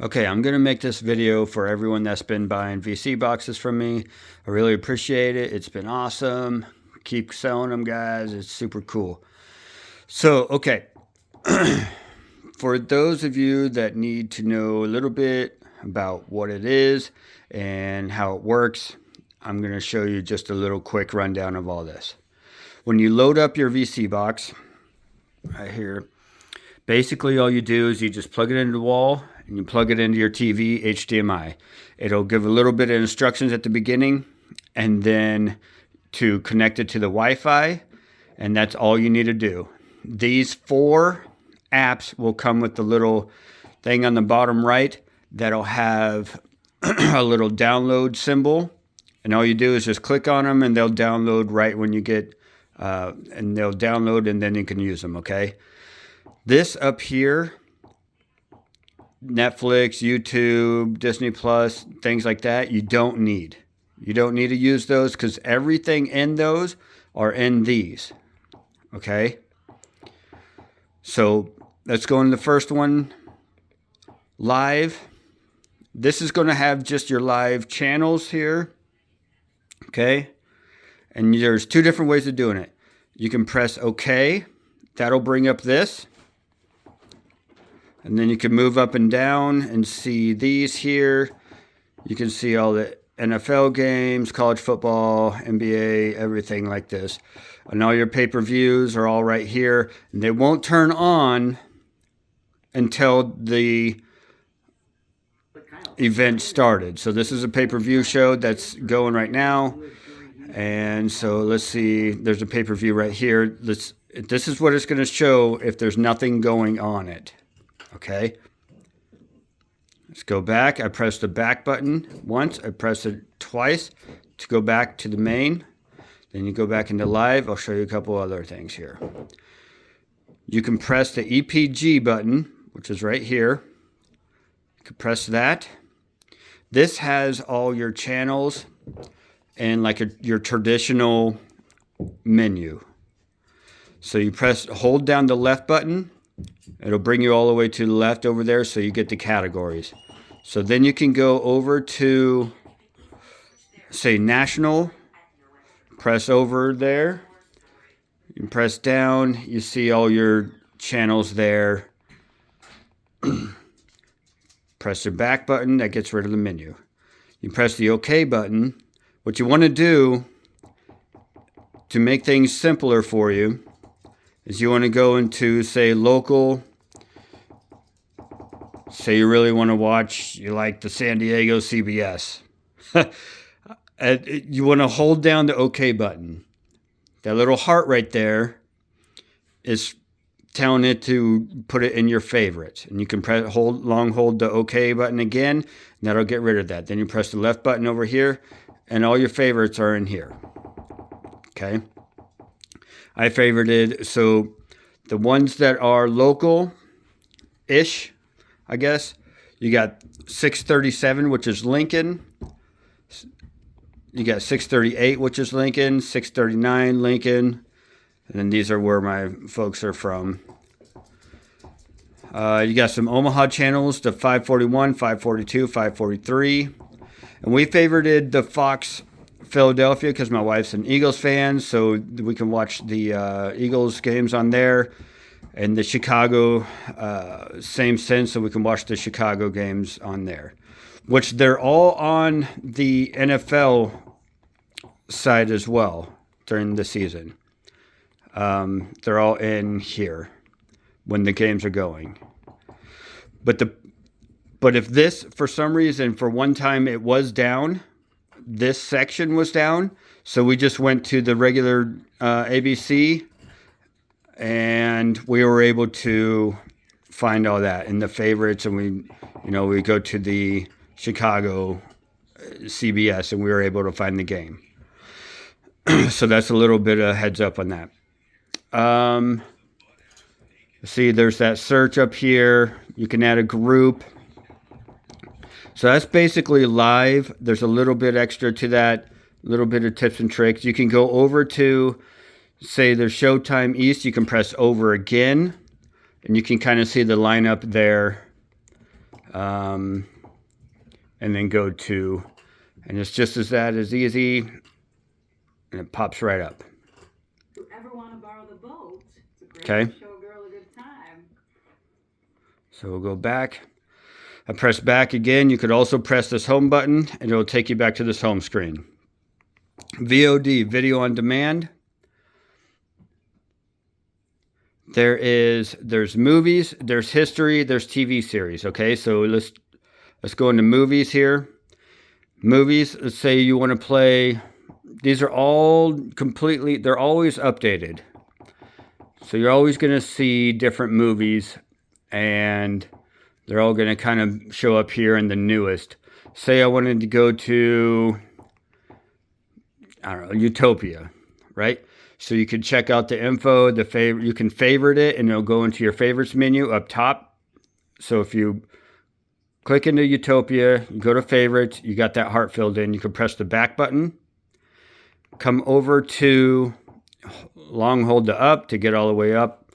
Okay, I'm going to make this video for everyone that's been buying VC boxes from me. I really appreciate it. It's been awesome. Keep selling them, guys. It's super cool. So, okay. For those of you that need to know a little bit about what it is and how it works, I'm going to show you just a little quick rundown of all this. When you load up your VC box, right here, basically all you do is you just plug it into the wall and you plug it into your TV HDMI. It'll give a little bit of instructions at the beginning and then to connect it to the Wi-Fi, and that's all you need to do. These 4 apps will come with the little thing on the bottom right that'll have a little download symbol, and all you do is just click on them and they'll download right when you get and they'll download and then you can use them. Okay, this up here, Netflix, YouTube, Disney Plus, things like that, you don't need to use those because everything in those are in these. Okay, so let's go into the first one, live. This is going to have just your live channels here. Okay, and there's 2 different ways of doing it. You can press OK. That'll bring up this. And then you can move up and down and see these here. You can see all the NFL games, college football, NBA, everything like this. And all your pay-per-views are all right here. And they won't turn on until the event started. So this is a pay-per-view show that's going right now. And so let's see, there's a pay-per-view right here. This is what it's going to show if there's nothing going on it. Okay, let's go back. I press the back button once. I press it twice to go back to the main. Then you go back into live. I'll show you a couple other things here. You can press the EPG button, which is right here. You can press that. This has all your channels and like your traditional menu. So you hold down the left button. It'll bring you all the way to the left over there so you get the categories. So then you can go over to, say, national. Press over there. You press down. You see all your channels there. Press the back button. That gets rid of the menu. You press the OK button. What you want to do to make things simpler for you is you want to go into, say, local. Say you really want to watch, you like the San Diego CBS. You want to hold down the OK button. That little heart right there is telling it to put it in your favorites. And you can hold the OK button again, and that'll get rid of that. Then you press the left button over here, and all your favorites are in here. Okay. I favorited, so the ones that are local-ish, I guess, you got 637, which is Lincoln. You got 638, which is Lincoln, 639, Lincoln. And then these are where my folks are from. You got some Omaha channels, the 541, 542, 543. And we favorited the Fox Philadelphia because my wife's an Eagles fan, so we can watch the Eagles games on there. And the Chicago, same sense, so we can watch the Chicago games on there, which they're all on the NFL side as well during the season. They're all in here when the games are going. But if this, for some reason, for one time it was down, this section was down, so we just went to the regular ABC, and we were able to find all that in the favorites, and we go to the Chicago CBS, and we were able to find the game. So that's a little bit of heads up on that. See, there's that search up here. You can add a group. So that's basically live. There's a little bit extra to that, a little bit of tips and tricks. You can go over to, say, there's Showtime East. You can press over again, and you can kind of see the lineup there and then go to, and it's just as easy, and it pops right up. If you ever want to borrow the boat, it's a great Okay. way to show a girl a good time. So we'll go back. I press back again. You could also press this home button and it'll take you back to this home screen. VOD, video on demand. There's movies, there's history, there's TV series. Okay, so let's go into movies here. Movies, let's say you want to play, these are all completely, they're always updated. So you're always going to see different movies, and they're all going to kind of show up here in the newest. Say I wanted to go to, I don't know, Utopia, right? So you can check out the info, you can favorite it, and it'll go into your favorites menu up top. So if you click into Utopia, you go to favorites, you got that heart filled in, you can press the back button, come over to long hold the up to get all the way up,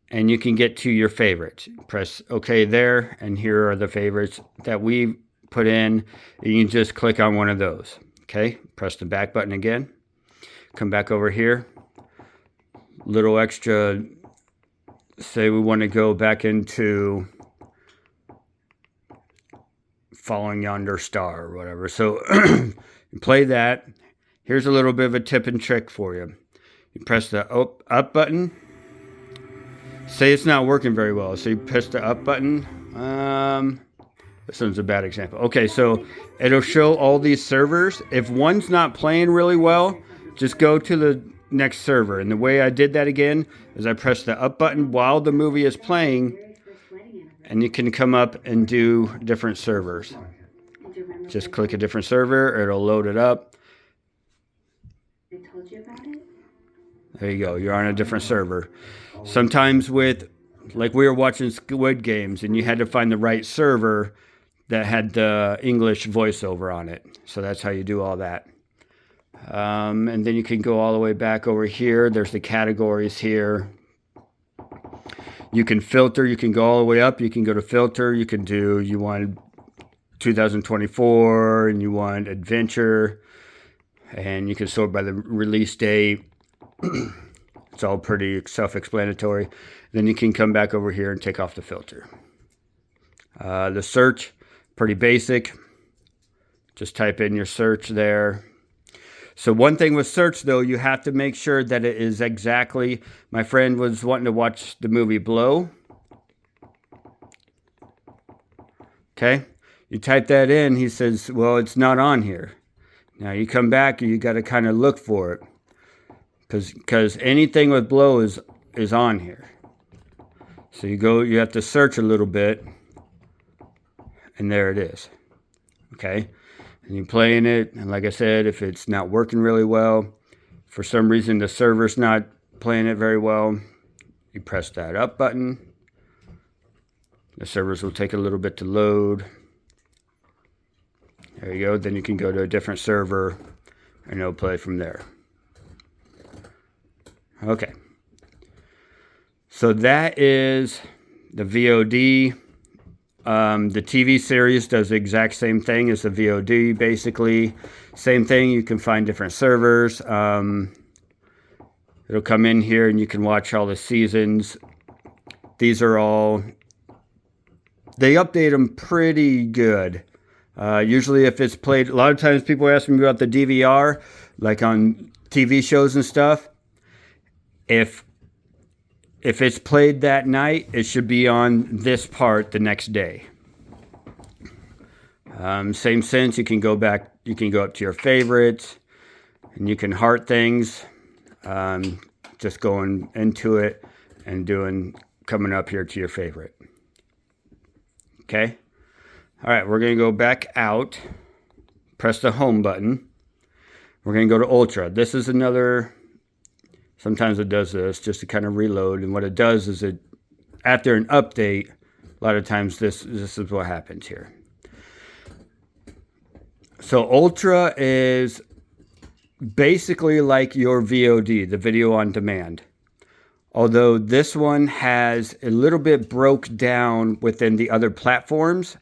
and you can get to your favorites. Press OK there, and here are the favorites that we put in. You can just click on one of those. Okay, press the back button again. Come back over here. Little extra, say we want to go back into Following Yonder Star or whatever. So you play that. Here's a little bit of a tip and trick for you. You press the up button. Say it's not working very well. So you press the up button. This one's a bad example. Okay, so it'll show all these servers. If one's not playing really well, just go to the next server. And the way I did that again is I press the up button while the movie is playing, and you can come up and do different servers. Just click a different server, it'll load it up. There you go, you're on a different server. Sometimes with, like we were watching Squid Games, and you had to find the right server that had the English voiceover on it. So that's how you do all that. And then you can go all the way back over here. There's the categories here. You can filter. You can go all the way up. You can go to filter. You can do, you want 2024 and you want adventure. And you can sort by the release date. It's all pretty self-explanatory. Then you can come back over here and take off the filter. The search, pretty basic. Just type in your search there. So one thing with search, though, you have to make sure that it is exactly, my friend was wanting to watch the movie Blow. Okay, you type that in, he says, well, it's not on here. Now you come back and you got to kind of look for it. Because anything with Blow is on here. So you have to search a little bit, and there it is. Okay. And you're playing it, and like I said, if it's not working really well, for some reason the server's not playing it very well, you press that up button. The servers will take a little bit to load. There you go. Then you can go to a different server, and it'll play from there. Okay. So that is the VOD. The TV series does the exact same thing as the VOD, basically. Same thing, you can find different servers. It'll come in here and you can watch all the seasons. These are all, they update them pretty good. Usually if it's played, a lot of times people ask me about the DVR, like on TV shows and stuff. If it's played that night, it should be on this part the next day. Same sense, you can go back, you can go up to your favorites, and you can heart things. Just going into it and coming up here to your favorite. Okay? All right, we're going to go back out, press the home button. We're going to go to Ultra. This is another... Sometimes it does this just to kind of reload, and what it does is after an update, a lot of times this is what happens here. So Ultra is basically like your VOD, the video on demand. Although this one has a little bit broke down within the other platforms.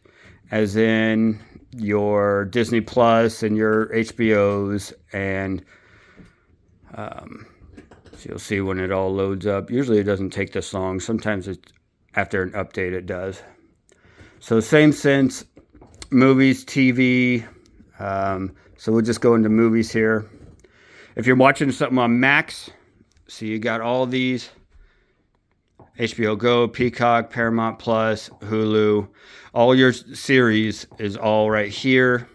as in your Disney Plus and your HBOs, and so you'll see when it all loads up. Usually it doesn't take this long. Sometimes it's after an update it does. So same sense, movies, TV. So we'll just go into movies here. If you're watching something on Max, so you got all these: HBO Go, Peacock, Paramount Plus, Hulu. All your series is all right here.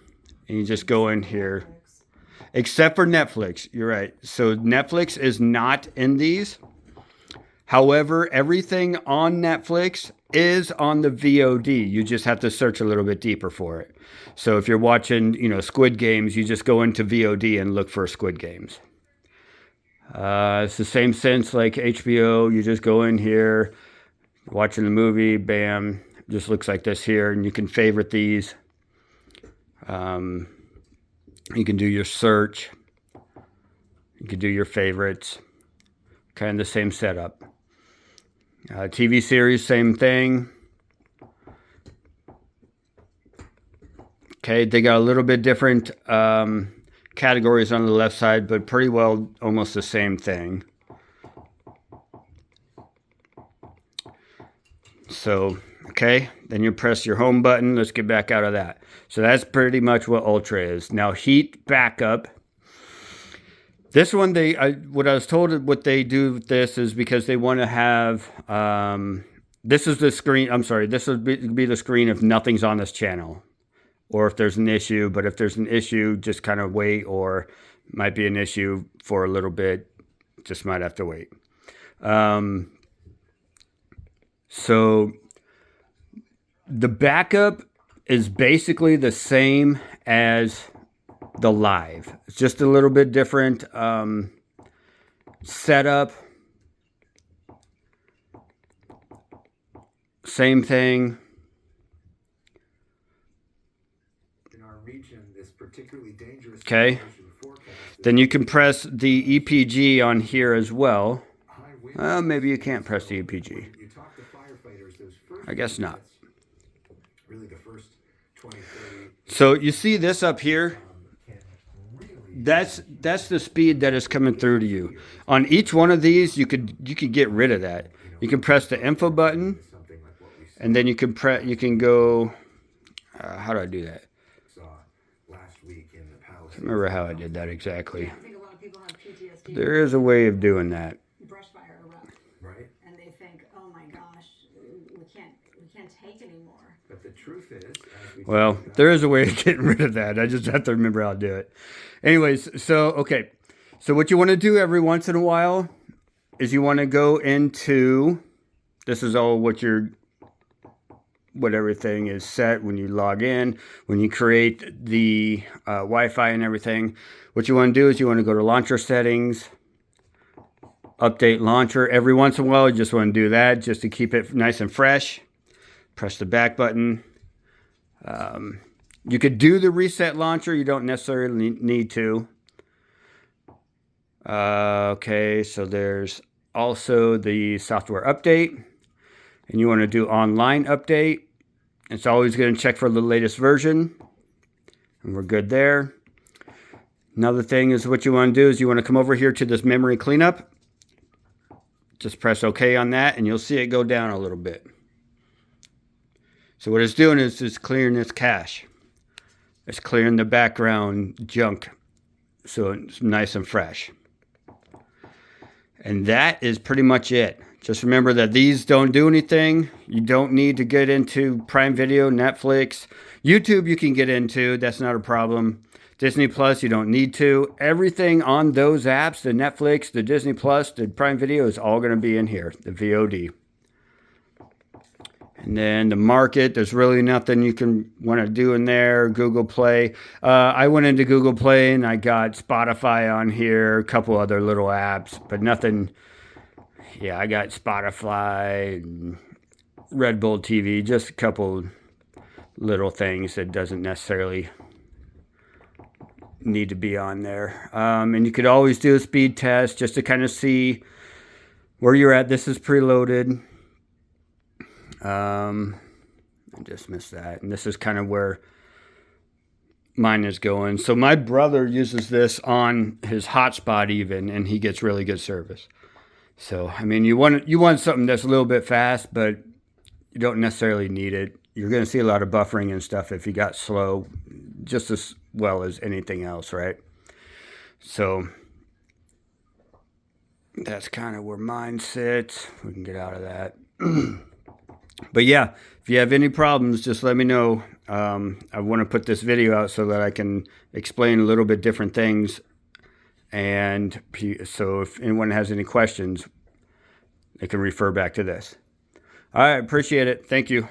And you just go in here. Except for Netflix. You're right. So Netflix is not in these. However, everything on Netflix is on the VOD. You just have to search a little bit deeper for it. So if you're watching, Squid Games, you just go into VOD and look for Squid Games. It's the same sense like HBO. You just go in here, watching the movie, bam, just looks like this here, and you can favorite these. You can do your search. You can do your favorites. Kind of the same setup. TV series, same thing. Okay, they got a little bit different categories on the left side, but pretty well almost the same thing. So, okay, then you press your home button. Let's get back out of that. So that's pretty much what Ultra is. Now, Heat Backup. This one, what I was told what they do with this is because they want to have, this is the screen, I'm sorry, this would be the screen if nothing's on this channel. Or if there's an issue, but if there's an issue, just kind of wait, or might be an issue for a little bit, just might have to wait. So the backup is basically the same as the live. It's just a little bit different setup. Same thing. Okay, then you can press the EPG on here as well. Maybe you can't press the EPG. I guess not. So you see this up here? That's the speed that is coming through to you. On each one of these, you could get rid of that. You can press the info button, and then you can go. How do I do that? I can't remember how I did that exactly. I think a lot of people have PTSD. There is a way of doing that. Brush fire erupt. Right. And they think, oh my gosh, we can't take anymore. But the truth is, well, there is a way of getting rid of that. I just have to remember how to do it. Anyways, so okay. So what you want to do every once in a while is you want to go into, this is all what everything is set when you log in, when you create the Wi-Fi and everything. What you want to do is you want to go to launcher settings, update launcher. Every once in a while, you just want to do that just to keep it nice and fresh. Press the back button. You could do the reset launcher. You don't necessarily need to. Okay, so there's also the software update. And you want to do online update. It's always going to check for the latest version. And we're good there. Another thing is what you want to do is you want to come over here to this memory cleanup. Just press OK on that and you'll see it go down a little bit. So what it's doing is it's clearing its cache. It's clearing the background junk so it's nice and fresh. And that is pretty much it. Just remember that these don't do anything. You don't need to get into Prime Video, Netflix. YouTube you can get into. That's not a problem. Disney Plus you don't need to. Everything on those apps, the Netflix, the Disney Plus, the Prime Video is all going to be in here, the VOD. And then the market, there's really nothing you can want to do in there. Google Play. I went into Google Play and I got Spotify on here, a couple other little apps, but nothing. Yeah, I got Spotify and Red Bull TV, just a couple little things that doesn't necessarily need to be on there. And you could always do a speed test just to kind of see where you're at. This is preloaded. I just missed that. And this is kind of where mine is going. So my brother uses this on his hotspot even, and he gets really good service. So, I mean, you want something that's a little bit fast, but you don't necessarily need it. You're going to see a lot of buffering and stuff if you got slow, just as well as anything else, right? So that's kind of where mine sits. We can get out of that. But yeah, if you have any problems, just let me know. I want to put this video out so that I can explain a little bit different things. And so if anyone has any questions, they can refer back to this. All right, appreciate it. Thank you.